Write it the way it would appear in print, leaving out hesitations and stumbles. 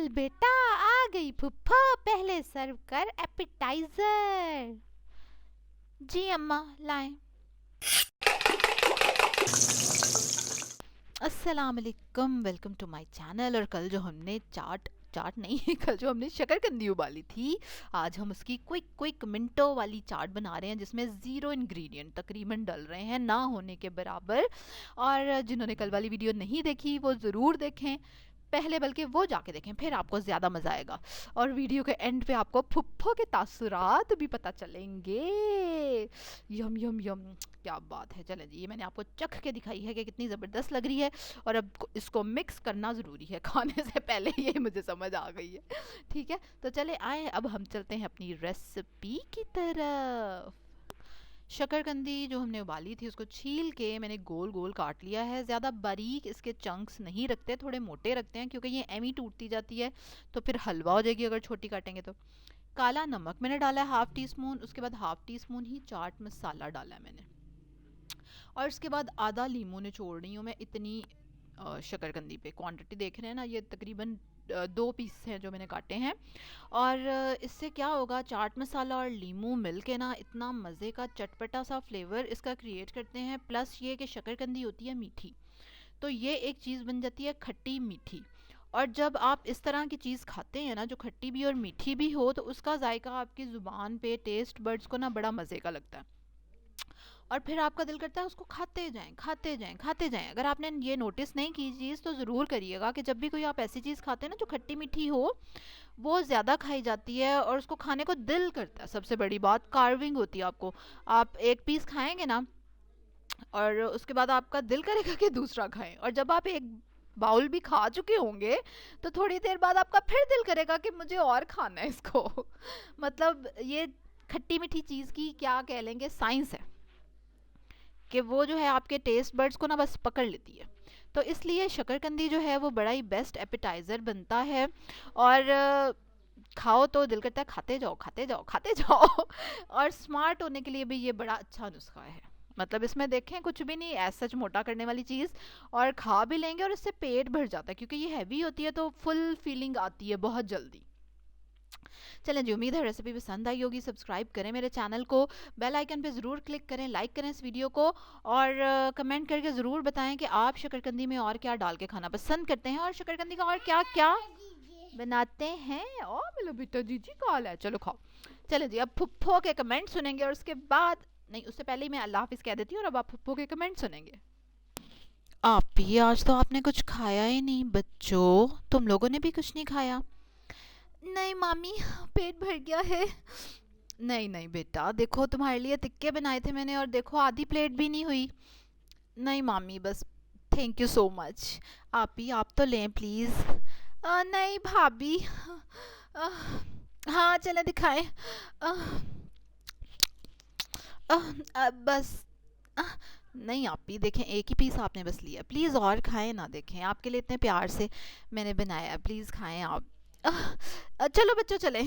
बेटा, आ गई फुफ्फा, पहले सर्व कर एपिटाइजर। जी अम्मा, लाएं। अस्सलाम-ओ-अलैकुम, वेलकम टू माय चैनल। और कल जो हमने चाट नहीं कल जो हमने शकरकंदी उबाली थी, आज हम उसकी क्विक मिनटों वाली चाट बना रहे हैं, जिसमें ज़ीरो इंग्रेडिएंट तकरीबन डल रहे हैं, ना होने के बराबर। और जिन्होंने कल वाली वीडियो नहीं देखी वो ज़रूर देखें पहले, बल्कि वो जाके देखें, फिर आपको ज़्यादा मज़ा आएगा। और वीडियो के एंड पे आपको फुफ्फो के तासुरात भी पता चलेंगे। यम यम यम, क्या बात है। चलें जी, ये मैंने आपको चख के दिखाई है कि कितनी ज़बरदस्त लग रही है। और अब इसको मिक्स करना ज़रूरी है खाने से पहले, ये मुझे समझ आ गई है। ठीक है, तो चले आए, अब हम चलते हैं अपनी रेसिपी की तरफ। शकरकंदी जो हमने उबाली थी उसको छील के मैंने गोल गोल काट लिया है। ज़्यादा बारीक इसके चंक्स नहीं रखते, थोड़े मोटे रखते हैं, क्योंकि ये एमी टूटती जाती है तो फिर हलवा हो जाएगी अगर छोटी काटेंगे तो। काला नमक मैंने डाला है हाफ़ टी स्पून, उसके बाद हाफ़ टी स्पून ही चाट मसाला डाला है मैंने, और इसके बाद आधा लीमू निचोड़ रही हूँ मैं। इतनी शकरकंदी पे क्वांटिटी देख रहे हैं ना, ये तकरीबन 2 पीस हैं जो मैंने काटे हैं। और इससे क्या होगा, चाट मसाला और लीमू मिल के ना इतना मज़े का चटपटा सा फ्लेवर इसका क्रिएट करते हैं। प्लस ये कि शकरकंदी होती है मीठी, तो ये एक चीज़ बन जाती है खट्टी मीठी। और जब आप इस तरह की चीज़ खाते हैं ना, जो खट्टी भी और मीठी भी हो, तो उसका जायका आपकी ज़ुबान पे, टेस्ट बड्स को ना बड़ा मज़े का लगता है, और फिर आपका दिल करता है उसको खाते जाएं खाते जाएं खाते जाएं। अगर आपने ये नोटिस नहीं की चीज़, तो ज़रूर करिएगा कि जब भी कोई आप ऐसी चीज़ खाते हैं ना जो खट्टी मीठी हो, वो ज़्यादा खाई जाती है और उसको खाने को दिल करता है। सबसे बड़ी बात कार्विंग होती है। आपको, आप एक पीस खाएंगे ना, और उसके बाद आपका दिल करेगा कि दूसरा खाएं, और जब आप एक बाउल भी खा चुके होंगे तो थोड़ी देर बाद आपका फिर दिल करेगा कि मुझे और खाना है इसको। मतलब ये खट्टी मीठी चीज़ की क्या कह लेंगे, साइंस है कि वो जो है आपके टेस्ट बड्स को ना बस पकड़ लेती है। तो इसलिए शकरकंदी जो है वो बड़ा ही बेस्ट एपिटाइज़र बनता है। और खाओ तो दिल करता है खाते जाओ खाते जाओ खाते जाओ। और स्मार्ट होने के लिए भी ये बड़ा अच्छा नुस्खा है। मतलब इसमें देखें कुछ भी नहीं ऐसा सच मोटा करने वाली चीज़, और खा भी लेंगे और इससे पेट भर जाता है, क्योंकि ये हैवी होती है तो फुल फीलिंग आती है बहुत जल्दी। चलें जी, उम्मीद है रेसिपी पसंद आई होगी। सब्सक्राइब करें मेरे चैनल को, बेल आइकन पे ज़रूर क्लिक करें, लाइक करें इस वीडियो को, और कमेंट करके ज़रूर बताएं कि आप शकरकंदी में और क्या डाल के खाना पसंद करते हैं, और शकरकंदी का और क्या क्या बनाते हैं। ओ मेरा बेटा जीजी कॉल है, चलो खाओ। चलो जी, अब फुफ्फो के कमेंट सुनेंगे, और उसके बाद नहीं, उससे पहले ही मैं अल्लाह हाफिज़ कह देती हूँ, और अब आप फुफ्फो के कमेंट सुनेंगे। आप ही, आज तो आपने कुछ खाया ही नहीं बच्चों, तुम लोगों ने भी कुछ नहीं खाया। नहीं मामी, पेट भर गया है। नहीं नहीं बेटा, देखो तुम्हारे लिए टिक्के बनाए थे मैंने, और देखो आधी प्लेट भी नहीं हुई। नहीं मामी, बस थैंक यू सो मच। आप ही, आप तो लें प्लीज़। नहीं भाभी। आ, हाँ चले दिखाएं। आ, बस। आ, नहीं आप ही, देखें एक ही पीस आपने बस लिया, प्लीज़ और खाएं ना। देखें आपके लिए इतने प्यार से मैंने बनाया, प्लीज़ खाएं आप। चलो बच्चों चलें।